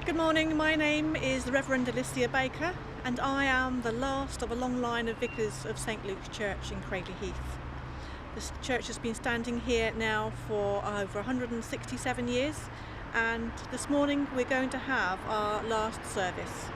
Good morning, my name is the Reverend Alicia Baker and I am the last of a long line of vicars of St Luke's Church in Cradley Heath. This church has been standing here now for over 167 years, and this morning we're going to have our last service.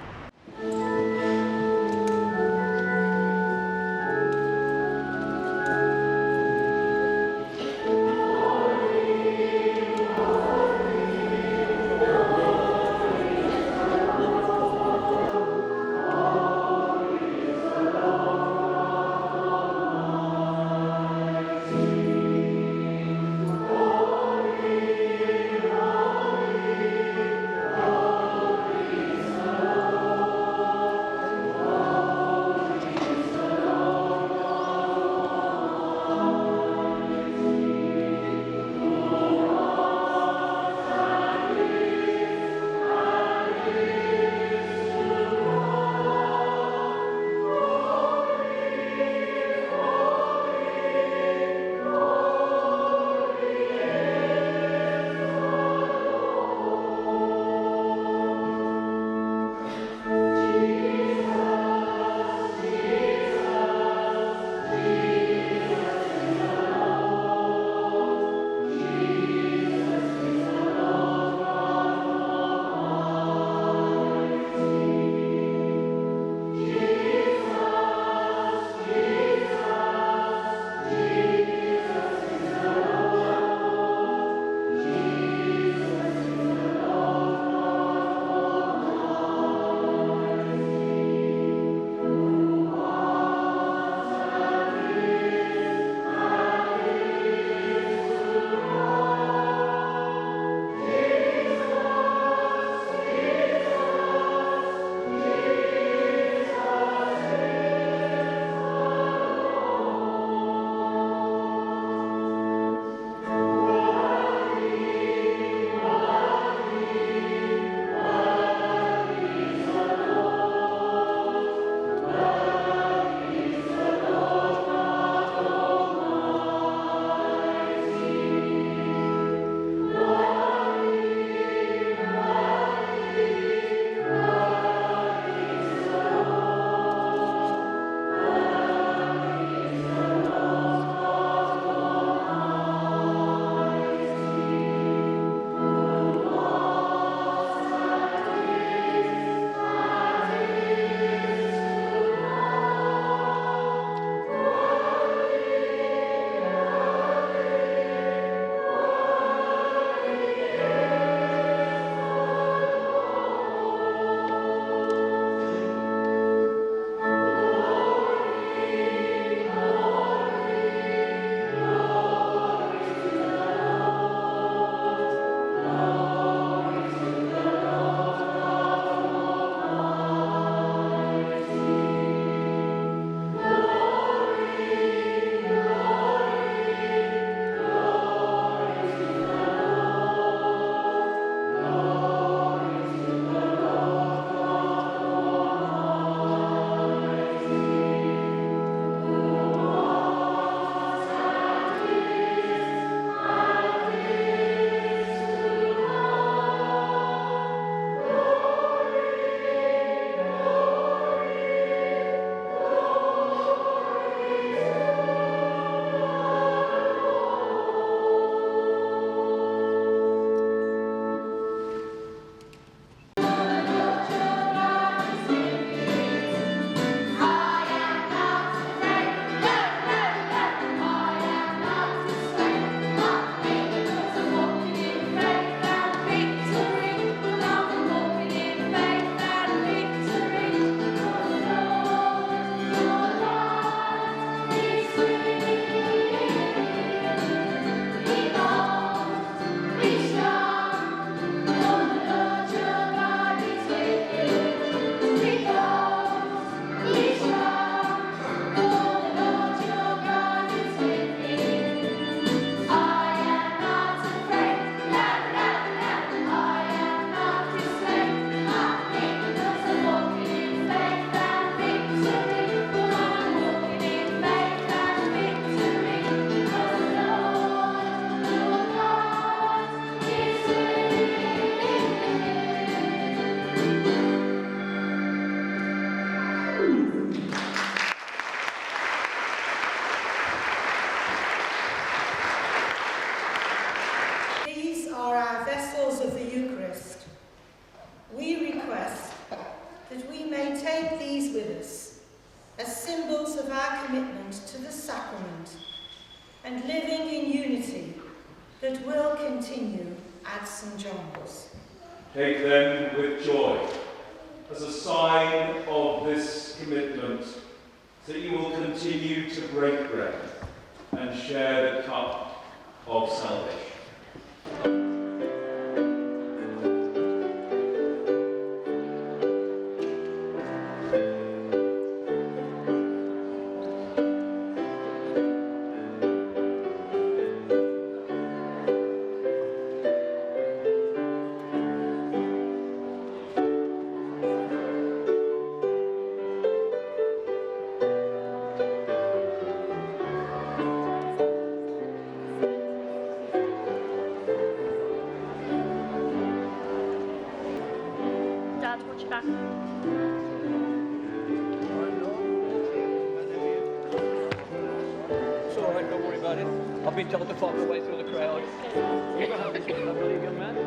Take them with joy as a sign of this commitment, that you will continue to break bread and share the cup of salvation. Watch your back. It's all right, don't worry about it. I've been told to find my way through the crowd. You ever have this one, I believe, young man?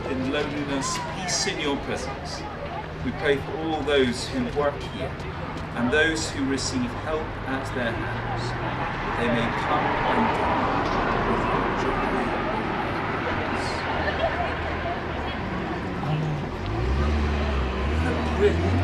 In loneliness, peace in your presence. We pray for all those who work here and those who receive help at their hands. They may come and go with your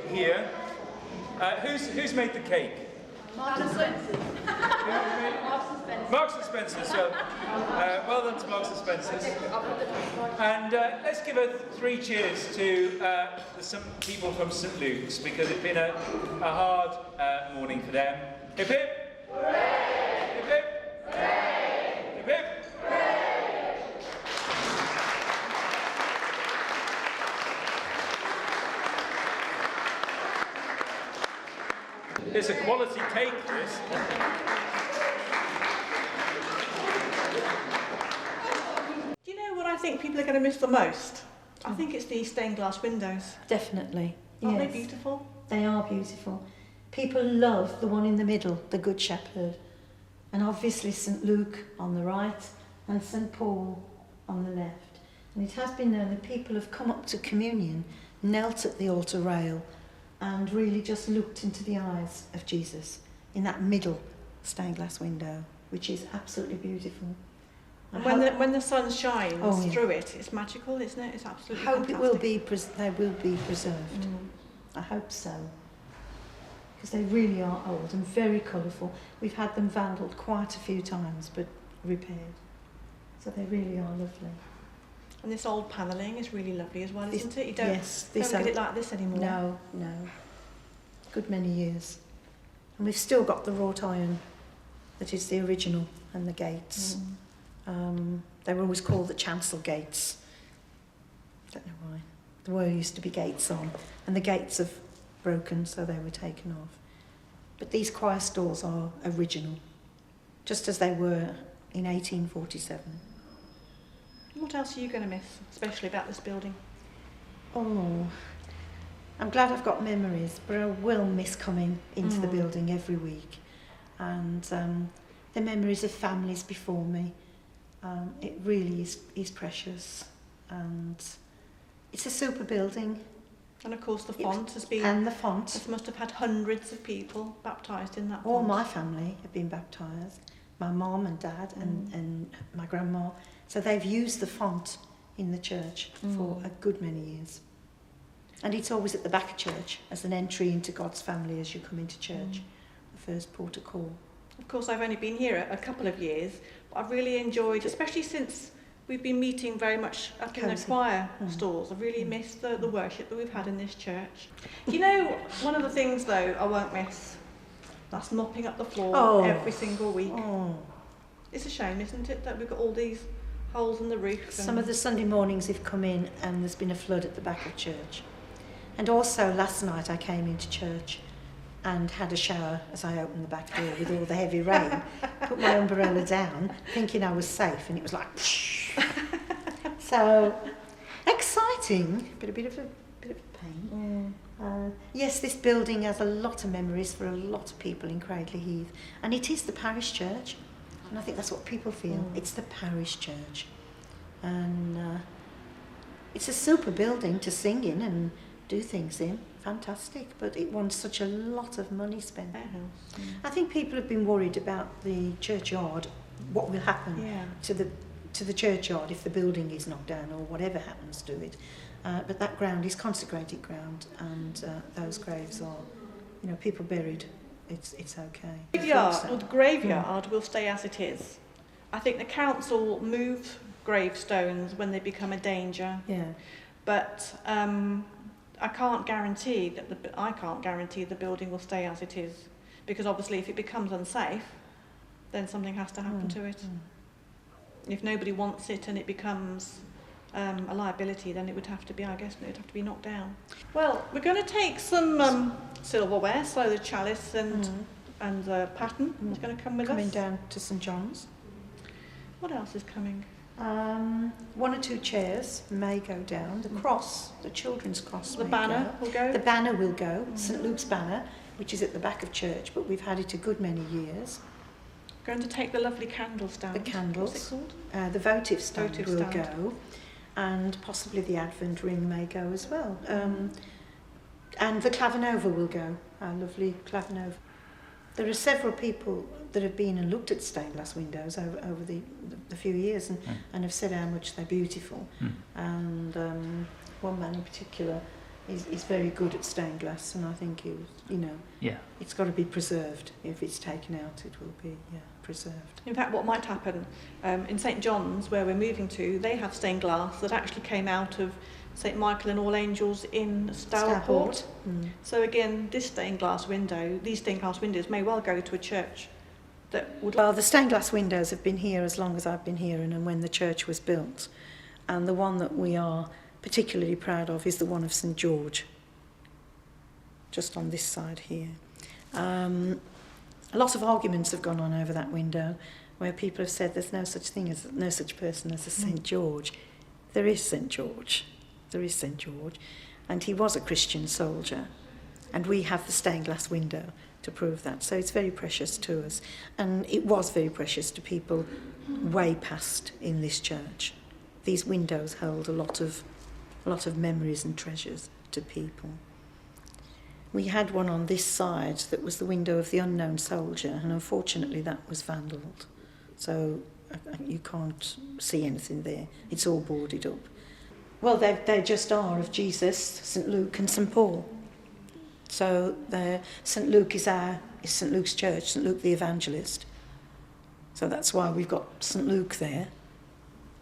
here. Who's made the cake? Marks and Spencer. Marks and Spencer. So, well done to Marks and Spencer's. And let's give 3 cheers to some people from St Luke's, because it's been a hard morning for them. Hip hip! Hooray! Hip hip! Hooray! Hip hip! It's a quality cake, this. Do you know what I think people are going to miss the most? I think it's these stained glass windows. Definitely. Aren't Yes. they beautiful? They are beautiful. People love the one in the middle, the Good Shepherd, and obviously St Luke on the right and St Paul on the left. And it has been known that people have come up to communion, knelt at the altar rail, and really just looked into the eyes of Jesus in that middle stained glass window, which is absolutely beautiful. And when the sun shines through it, it's magical, isn't it? It's absolutely fantastic. It will be they will be preserved. I hope so. Because they really are old and very colourful. We've had them vandalled quite a few times, but repaired. So they really are lovely. And this old panelling is really lovely as well, isn't it? You don't Yes, get it like this anymore. No. Good many years. And we've still got the wrought iron that is the original, and the gates. They were always called the chancel gates. Don't know why. There used to be gates on, and the gates have broken, so they were taken off. But these choir stalls are original, just as they were in 1847. What else are you going to miss, especially about this building? Oh, I'm glad I've got memories, but I will miss coming into the building every week. And the memories of families before me, it really is precious. And it's a super building. And of course the font has been... And the font. This must have had hundreds of people baptised in that font. All my family have been baptised. My mum and dad and my grandma. So they've used the font in the church for a good many years. And it's always at the back of church as an entry into God's family as you come into church, the first port of call. Of course, I've only been here a couple of years, but I've really enjoyed, especially since we've been meeting very much up in the choir stalls. I've really missed the worship that we've had in this church. You know, one of the things, though, I won't miss, that's mopping up the floor every single week. It's a shame, isn't it, that we've got all these holes in the roof. Some of the Sunday mornings have come in and there's been a flood at the back of church. And also last night I came into church and had a shower as I opened the back door with all the heavy rain, put my umbrella down thinking I was safe, and it was like so exciting, but a bit of a pain. Yes, this building has a lot of memories for a lot of people in Cradley Heath, and it is the parish church, and I think that's what people feel. It's the parish church, and it's a super building to sing in and do things in. Fantastic, but it wants such a lot of money spent. I think people have been worried about the churchyard, what will happen to the churchyard if the building is knocked down or whatever happens to it. But that ground is consecrated ground, and those graves are, people buried. It's okay. The graveyard will stay as it is. I think the council move gravestones when they become a danger. Yeah. But I can't guarantee the building will stay as it is, because obviously if it becomes unsafe, then something has to happen to it. If nobody wants it and it becomes a liability, then it would have to be, knocked down. Well, we're going to take some silverware, so the chalice and the pattern is going to come with us. Coming down to St John's. What else is coming? 1 or 2 chairs may go down. The cross, the children's cross, the banner will go. The banner will go. St Luke's banner, which is at the back of church, but we've had it a good many years. Going to take the lovely candle stand. The candles. What's it called? The votive stand will go, and possibly the Advent ring may go as well. And the clavinova will go. Our lovely clavinova. There are several people that have been and looked at stained glass windows over the few years and have said how much they're beautiful. And one man in particular is very good at stained glass, and I think it, it's got to be preserved. If it's taken out, it will be preserved. In fact, what might happen in St John's, where we're moving to, they have stained glass that actually came out of St Michael and All Angels in Stourport. So again, these stained glass windows may well go to a church that would... Well, the stained glass windows have been here as long as I've been here and when the church was built. And the one that we are particularly proud of is the one of St George, just on this side here. A lot of arguments have gone on over that window, where people have said there's no such person as a St George. There is St George. There is St George, and he was a Christian soldier, and we have the stained glass window to prove that. So it's very precious to us, and it was very precious to people way past in this church. These windows hold a lot of memories and treasures to people. We had one on this side that was the window of the unknown soldier, and unfortunately that was vandalled. So you can't see anything there. It's all boarded up. Well, they just are of Jesus, St Luke and St Paul. So St Luke is St Luke's church, St Luke the Evangelist. So that's why we've got St Luke there.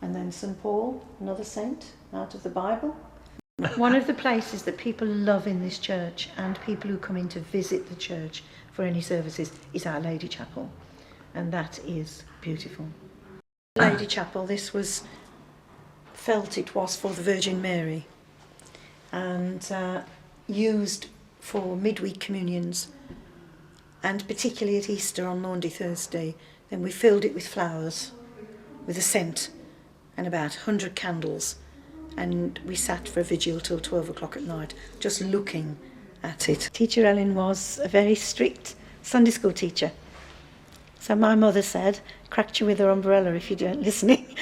And then St Paul, another saint out of the Bible. One of the places that people love in this church, and people who come in to visit the church for any services, is Our Lady Chapel. And that is beautiful. Lady Chapel, this was felt it was for the Virgin Mary, and used for midweek communions, and particularly at Easter on Maundy Thursday. Then we filled it with flowers, with a scent, and about 100 candles, and we sat for a vigil till 12 o'clock at night, just looking at it. Teacher Ellen was a very strict Sunday school teacher. So my mother said, cracked you with her umbrella if you weren't listening.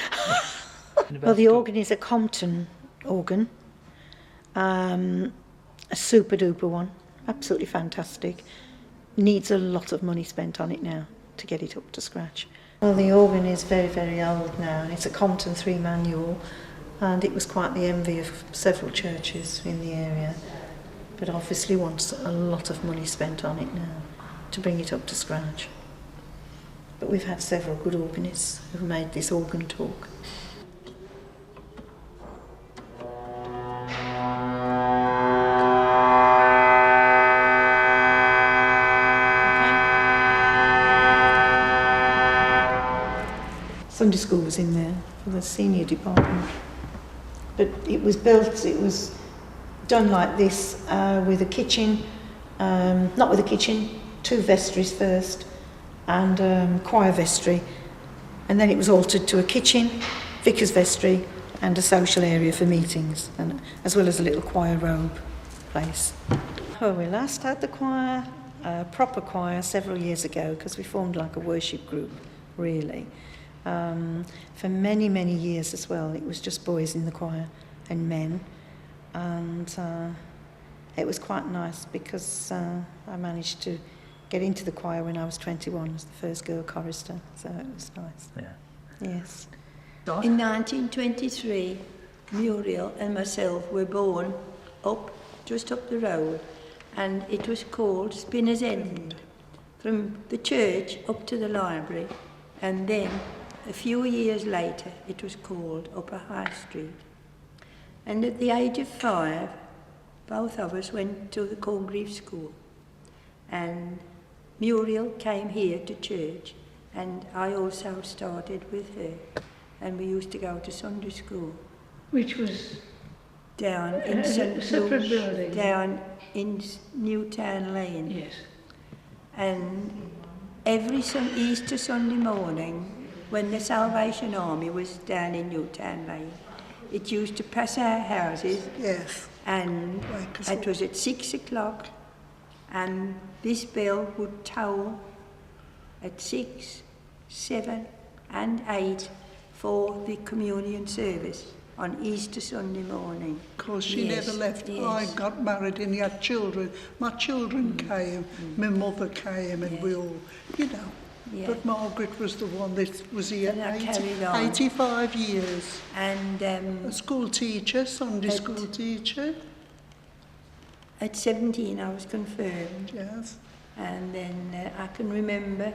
Well, the organ is a Compton organ, a super duper one, absolutely fantastic. Needs a lot of money spent on it now to get it up to scratch. Well, the organ is very, very old now, and it's a Compton 3 manual, and it was quite the envy of several churches in the area, but obviously wants a lot of money spent on it now to bring it up to scratch. But we've had several good organists who've made this organ talk. Sunday school was in there for the senior department. But it was done like this, with a kitchen, not with a kitchen, 2 vestries first, and choir vestry. And then it was altered to a kitchen, vicar's vestry, and a social area for meetings, and as well as a little choir robe place. Oh, we last had the choir, proper choir, several years ago, because we formed like a worship group, really. For many, many years as well. It was just boys in the choir and men, and it was quite nice because I managed to get into the choir when I was 21 as the first girl chorister, so it was nice. Yeah. Yes. In 1923, Muriel and myself were born just up the road, and it was called Spinner's End, from the church up to the library, and then a few years later it was called Upper High Street. And at the age of 5, both of us went to the Congreve School, and Muriel came here to church, and I also started with her, and we used to go to Sunday school. Which was down in St separate building. Down in Newtown Lane. Yes. And every Easter Sunday morning, when the Salvation Army was down in Newtown Lane, it used to pass our houses. Yes. And it was at 6 o'clock, and this bell would toll at 6, 7 and 8 for the communion service on Easter Sunday morning. Because she Yes, never left. yes. I got married and had children. My children came, my mother came, and we all, Yeah. But Margaret was the one that was here And I carried on. 85 years. And A school teacher, Sunday At- school teacher. at 17 I was confirmed. Yes. And then I can remember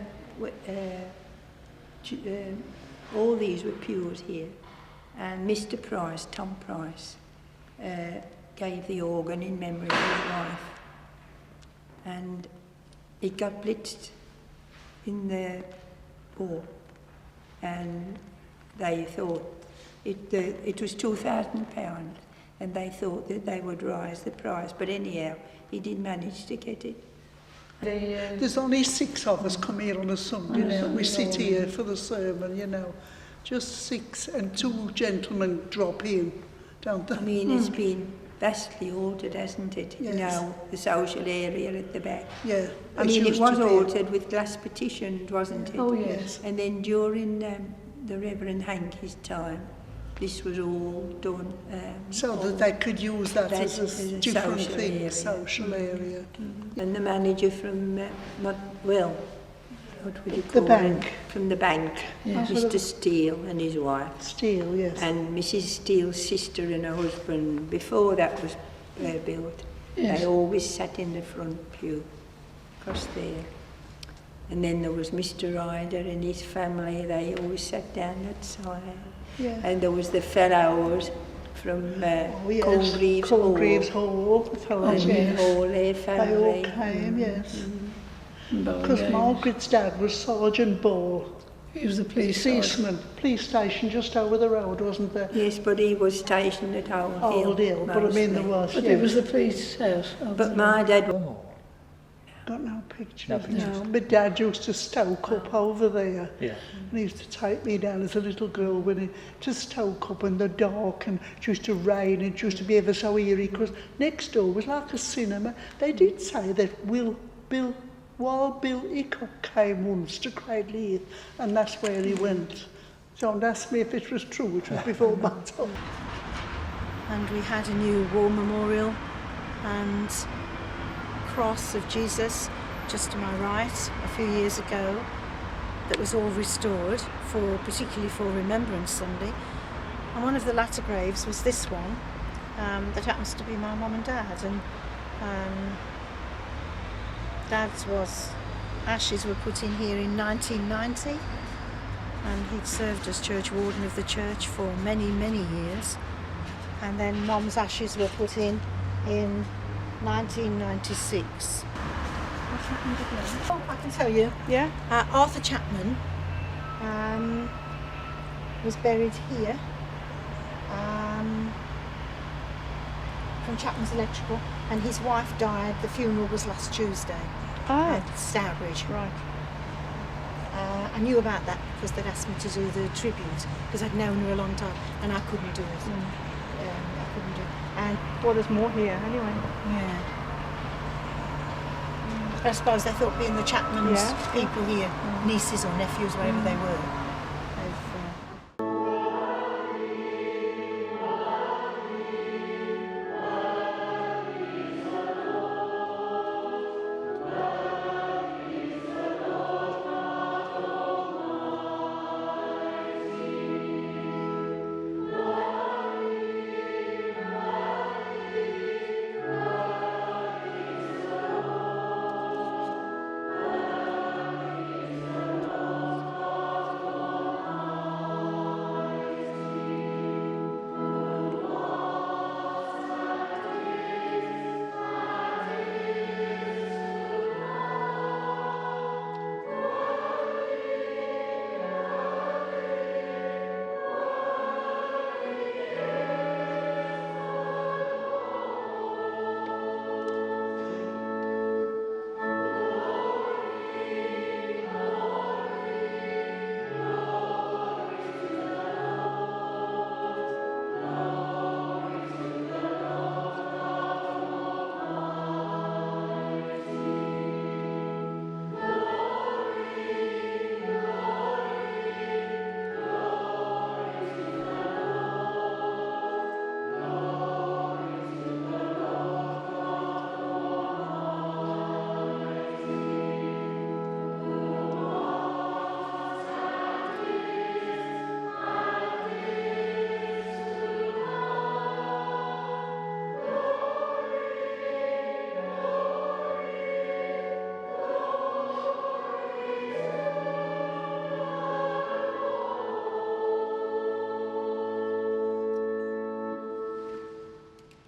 all these were pews here. And Mr. Price, Tom Price, gave the organ in memory of his wife. And it got blitzed in the war. And they thought it was £2,000, and they thought that they would raise the price. But anyhow, he did manage to get it. There's only 6 of us come here on a Sunday now. We sit here for the sermon, you know. Just 6, and 2 gentlemen drop in, don't they? I mean, it's been vastly altered, hasn't it? Yes. You know, the social area at the back. Yeah. I mean, it was altered with glass partitioned, wasn't it? Oh, yes. And then during the Reverend Hankey's time, this was all done. So that they could use that as a different social thing, area. social area. And the manager from, what would you call The bank. him? From the bank, Yes. Mr. Steele and his wife. Steele, yes. And Mrs. Steele's sister and her husband, before that was built, they always sat in the front pew, across there. And then there was Mr. Ryder and his family, they always sat down that side. Yeah. And there was the fellows from Colgreaves Colgreaves Hall, the fellows, yes. all their family. They all came, yes. Ball Because games. Margaret's dad was Sergeant Ball, He was the police sergeant. policeman, police station just over the road, wasn't there? Yes, but he was stationed at Old Hill, but I mean there was. But yeah. it was the police house. But my dad, Got no pictures. No pictures. No. My dad used to stoke up over there. Yeah. And he used to take me down as a little girl when he to stoke up in the dark, and it used to rain, and it used to be ever so eerie because next door was like a cinema. They did say that Bill Hickok came once to Cradley Heath, and that's where he went. Don't ask me if it was true, it was before my time. And we had a new war memorial and cross of Jesus just to my right a few years ago that was all restored, particularly for Remembrance Sunday. And one of the latter graves was this one that happens to be my mum and dad. And Dad's ashes were put in here in 1990, and he'd served as church warden of the church for many, many years. And then Mum's ashes were put in 1996. What happened again? Oh, I can tell you. Yeah? Arthur Chapman was buried here from Chapman's Electrical, and his wife died. The funeral was last Tuesday at Stourbridge. Right. I knew about that because they'd asked me to do the tribute because I'd known her a long time, and I couldn't do it. I couldn't do it. And Well, there's more here anyway. yeah. I suppose they thought being the Chapman's Yeah. people here, nieces or nephews, wherever they were,